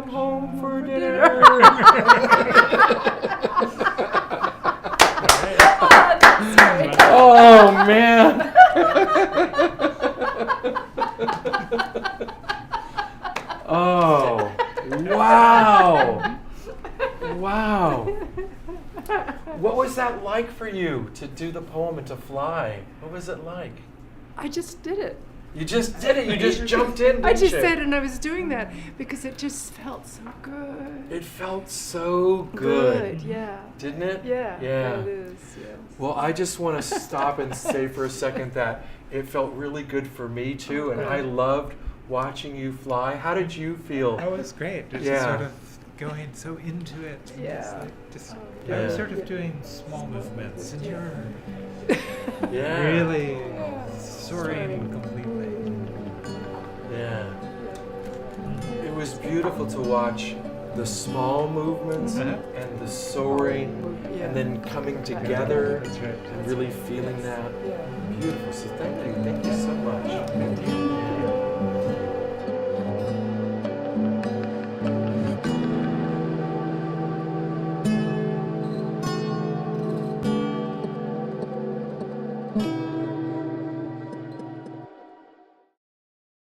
come home for dinner. Oh, man. Oh, wow. Wow. What was that like for you to do the poem and to fly? What was it like? I just did it. You just did it. You just jumped in, didn't I just you? said, and I was doing that because it just felt so good. It felt so good. Yeah. Didn't it? Yeah. Yeah. It is. Yes. Well, I just want to stop and say for a second that it felt really good for me too, and I loved watching you fly. How did you feel? That was great. Just Yeah. sort of going so into it. It's Yeah. like just Yeah. I'm sort of doing small movements, and you're Yeah. really soaring completely. Yeah. It was beautiful to watch the small movements Uh-huh. and the soaring, Yeah. and then coming together That's right. and really feeling that. Yeah. Beautiful. So thank you so much. Thank you. Yeah.